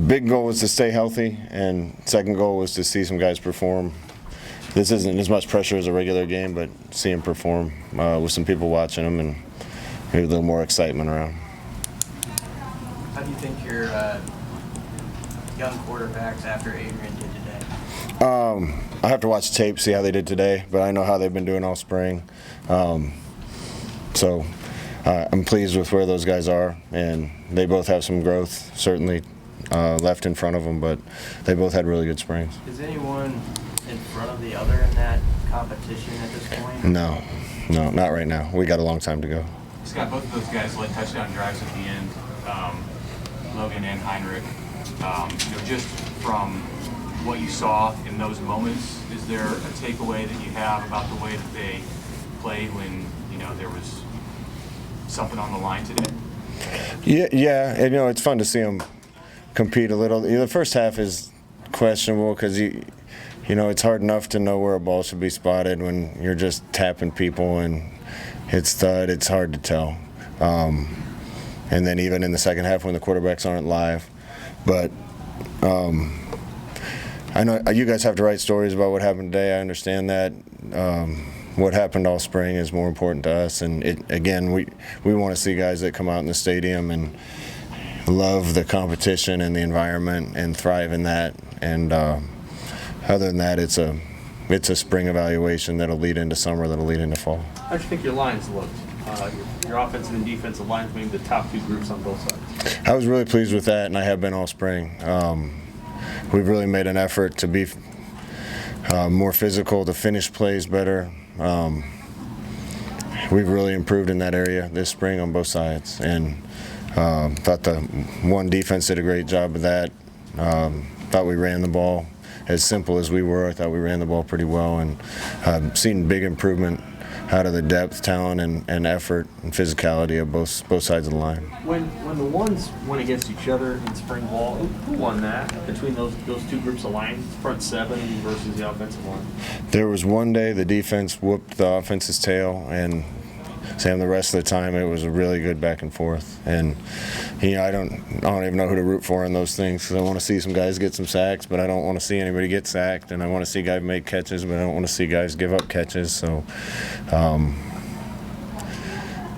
Big goal was to stay healthy, and second goal was to see some guys perform. This isn't as much pressure as a regular game, but see them perform with some people watching them and maybe a little more excitement around. How do you think your young quarterbacks after Adrian did today? I have to watch tape, see how they did today, but I know how they've been doing all spring. So I'm pleased with where those guys are, and they both have some growth, certainly left in front of them, but they both had really good springs. Is anyone in front of the other in that competition at this point? No, not right now. We got a long time to go. Scott, both of those guys led touchdown drives at the end, Logan and Heinrich. Just from what you saw in those moments, is there a takeaway that you have about the way that they played when there was something on the line today? Yeah, and it's fun to see them compete a little. The first half is questionable because it's hard enough to know where a ball should be spotted when you're just tapping people and it's thud. It's hard to tell. And then even in the second half when the quarterbacks aren't live, but I know you guys have to write stories about what happened today. I understand that. What happened all spring is more important to us, and we want to see guys that come out in the stadium and love the competition and the environment and thrive in that. And other than that, it's a spring evaluation that'll lead into summer, that'll lead into fall. How do you think your lines looked? Your offensive and defensive lines being the top two groups on both sides. I was really pleased with that, and I have been all spring. We've really made an effort to be more physical, to finish plays better. We've really improved in that area this spring on both sides, and thought the one defense did a great job of that. Thought we ran the ball as simple as we were. I thought we ran the ball pretty well, and seen big improvement out of the depth, talent, and effort and physicality of both sides of the line. When the ones went against each other in spring ball, who won that between those two groups of line, front seven versus the offensive line? There was one day the defense whooped the offense's tail, and Sam, the rest of the time it was a really good back and forth. And I don't even know who to root for in those things, because I want to see some guys get some sacks, but I don't want to see anybody get sacked, and I want to see guys make catches, but I don't want to see guys give up catches. So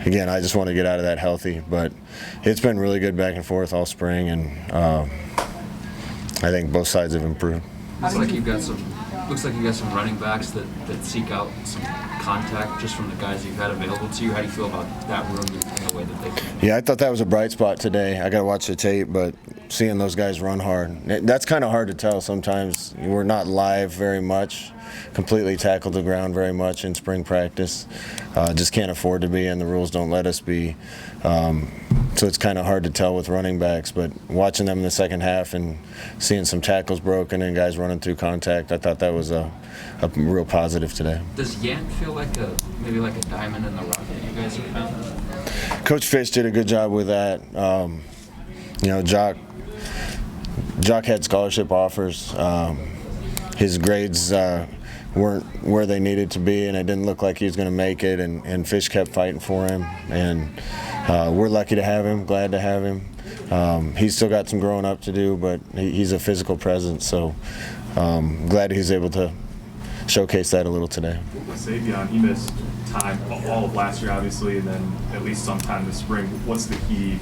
again, I just want to get out of that healthy, but it's been really good back and forth all spring, and I think both sides have improved. Looks like you've got some running backs that seek out some contact just from the guys you've had available to you. How do you feel about that room and the way that they play? Yeah, I thought that was a bright spot today. I got to watch the tape, but seeing those guys run hard, that's kind of hard to tell sometimes. We're not live very much, completely tackled the ground very much in spring practice. Just can't afford to be, and the rules don't let us be. So it's kind of hard to tell with running backs, but watching them in the second half and seeing some tackles broken and guys running through contact, I thought that was a real positive today. Does Yant feel like maybe like a diamond in the rough that you guys have found? Coach Fish did a good job with that. Jock had scholarship offers. His grades weren't where they needed to be, and it didn't look like he was going to make it, and Fish kept fighting for him, and we're lucky to have him, glad to have him. He's still got some growing up to do, but he's a physical presence, so glad he's able to showcase that a little today. With Savion, he missed time all of last year, obviously, and then at least sometime this spring. What's the key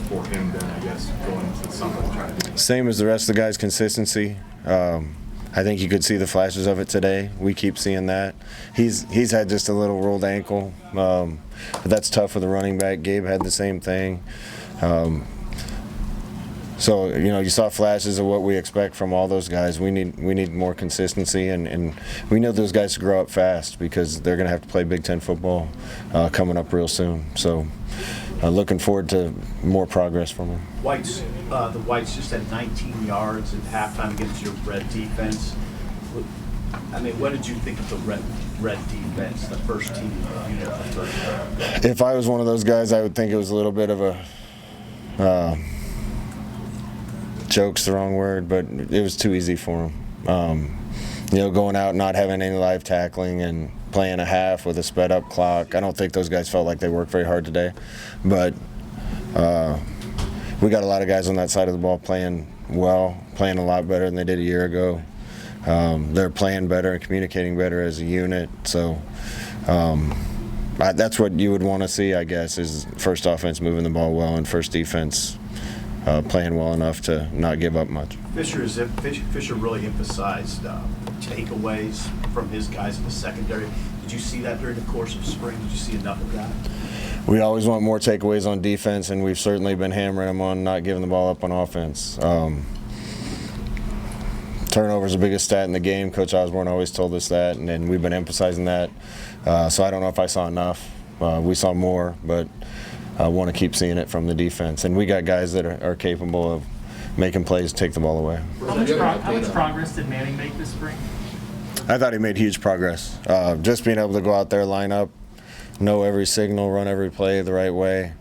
for him then, I guess, going into the summer and trying to do? Same as the rest of the guys, consistency. I think you could see the flashes of it today. We keep seeing that. He's had just a little rolled ankle, but that's tough for the running back. Gabe had the same thing. So you saw flashes of what we expect from all those guys. We need more consistency, and we know those guys to grow up fast because they're going to have to play Big Ten football coming up real soon. So looking forward to more progress from them. The Whites just had 19 yards at halftime against your red defense. I mean, what did you think of the red defense, the first team unit? If I was one of those guys, I would think it was a little bit of a joke's the wrong word, but it was too easy for them. Going out and not having any live tackling and playing a half with a sped up clock. I don't think those guys felt like they worked very hard today, but we got a lot of guys on that side of the ball playing well, playing a lot better than they did a year ago. They're playing better and communicating better as a unit. So that's what you would want to see, I guess, is first offense moving the ball well and first defense playing well enough to not give up much. Fisher really emphasized takeaways from his guys in the secondary. Did you see that during the course of spring? Did you see enough of that? We always want more takeaways on defense, and we've certainly been hammering them on not giving the ball up on offense. Turnover is the biggest stat in the game. Coach Osborne always told us that, and we've been emphasizing that. So I don't know if I saw enough. We saw more, but I want to keep seeing it from the defense. And we got guys that are capable of making plays, take the ball away. How much progress did Manning make this spring? I thought he made huge progress. Just being able to go out there, line up, know every signal, run every play the right way.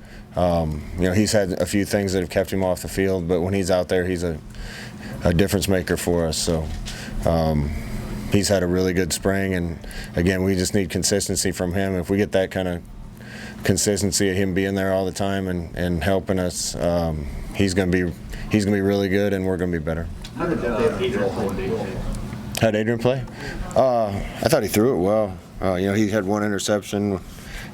He's had a few things that have kept him off the field, but when he's out there, he's a difference maker for us. So he's had a really good spring, and again, we just need consistency from him. If we get that kind of consistency of him being there all the time and helping us, he's going to be really good, and we're going to be better. How did Adrian play? How'd Adrian play? I thought he threw it well. He had one interception,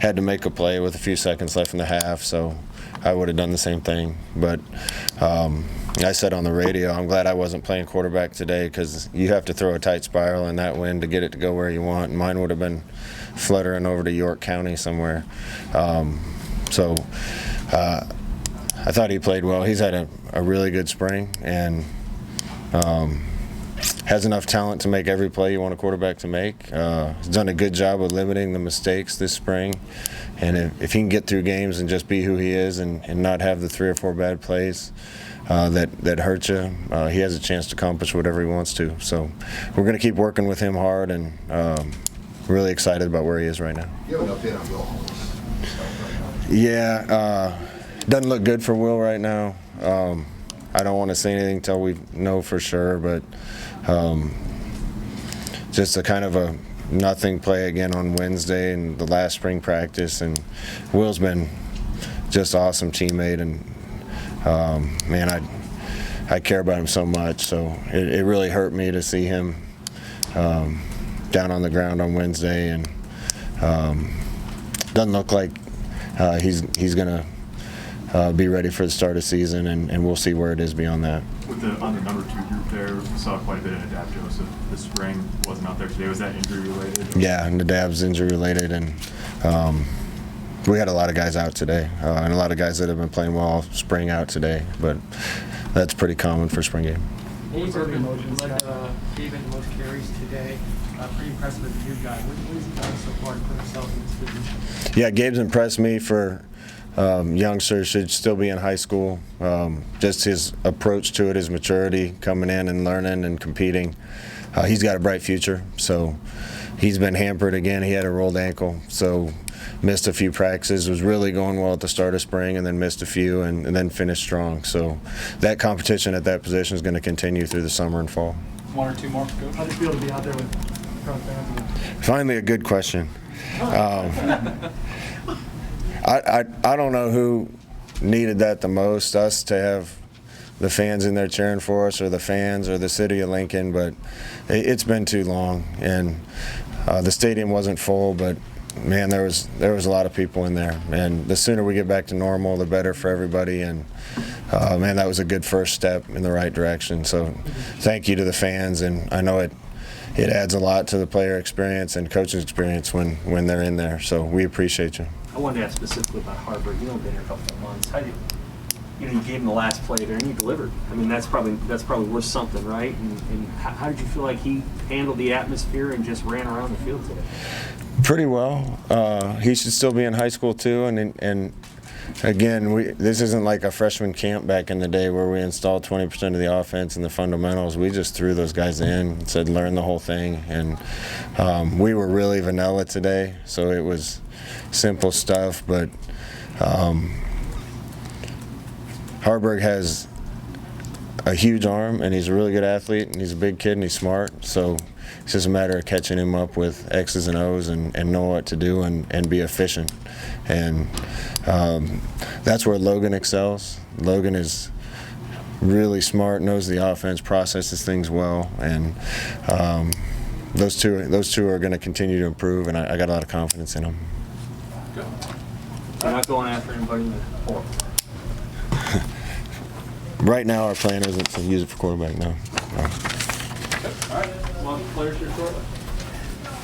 had to make a play with a few seconds left in the half, so I would have done the same thing. But I said on the radio, I'm glad I wasn't playing quarterback today, because you have to throw a tight spiral in that wind to get it to go where you want. And mine would have been fluttering over to York County somewhere. So I thought he played well. He's had a really good spring, and has enough talent to make every play you want a quarterback to make. He's done a good job of limiting the mistakes this spring. And if he can get through games and just be who he is and not have the 3 or 4 bad plays that hurt you, he has a chance to accomplish whatever he wants to. So we're going to keep working with him hard, and really excited about where he is right now. You have an update on Will Hollis? Yeah, doesn't look good for Will right now. I don't want to say anything until we know for sure, but just a kind of a nothing play again on Wednesday and the last spring practice. And Will's been just an awesome teammate, and man, I care about him so much. So it really hurt me to see him down on the ground on Wednesday, and doesn't look like he's going to be ready for the start of season, and we'll see where it is beyond that. On the number 2 group there, we saw quite a bit of Nadab Joseph this spring. Wasn't out there today. Was that injury related? Yeah, Nadab's injury related, and we had a lot of guys out today, and a lot of guys that have been playing well all spring out today, but that's pretty common for spring game. David led most carries today. Pretty impressive as a new guy. What has he done so far to put himself in this position? Yeah, Gabe's impressed me for youngsters, should still be in high school. Just his approach to it, his maturity, coming in and learning and competing. He's got a bright future, so he's been hampered again. He had a rolled ankle, so missed a few practices, was really going well at the start of spring, and then missed a few, and then finished strong. So that competition at that position is going to continue through the summer and fall. 1 or 2 more, Coach? How do you feel to be out there with crowd fans? Finally, a good question. I don't know who needed that the most, us to have the fans in there cheering for us, or the fans, or the city of Lincoln, but it's been too long, and the stadium wasn't full, but man, there was a lot of people in there, and the sooner we get back to normal, the better for everybody. And man, that was a good first step in the right direction. So thank you to the fans, and I know it adds a lot to the player experience and coaching experience when they're in there. So we appreciate you. I wanted to ask specifically about Harburg. You know, been here a couple of months. How do you gave him the last play there, and you delivered. I mean, that's probably worth something, right? And how did you feel like he handled the atmosphere and just ran around the field today? Pretty well. He should still be in high school too, and again, this isn't like a freshman camp back in the day where we installed 20% of the offense and the fundamentals. We just threw those guys in and said, learn the whole thing. And we were really vanilla today, so it was simple stuff. But Harburg has a huge arm, and he's a really good athlete, and he's a big kid, and he's smart. So it's just a matter of catching him up with X's and O's and know what to do and be efficient. and that's where Logan excels. Logan is really smart, knows the offense, processes things well, and those two are going to continue to improve, and I got a lot of confidence in them. We're not going after anybody in the portal. Right now, our plan isn't to use it for quarterback. No. All right. Well, players here shortly.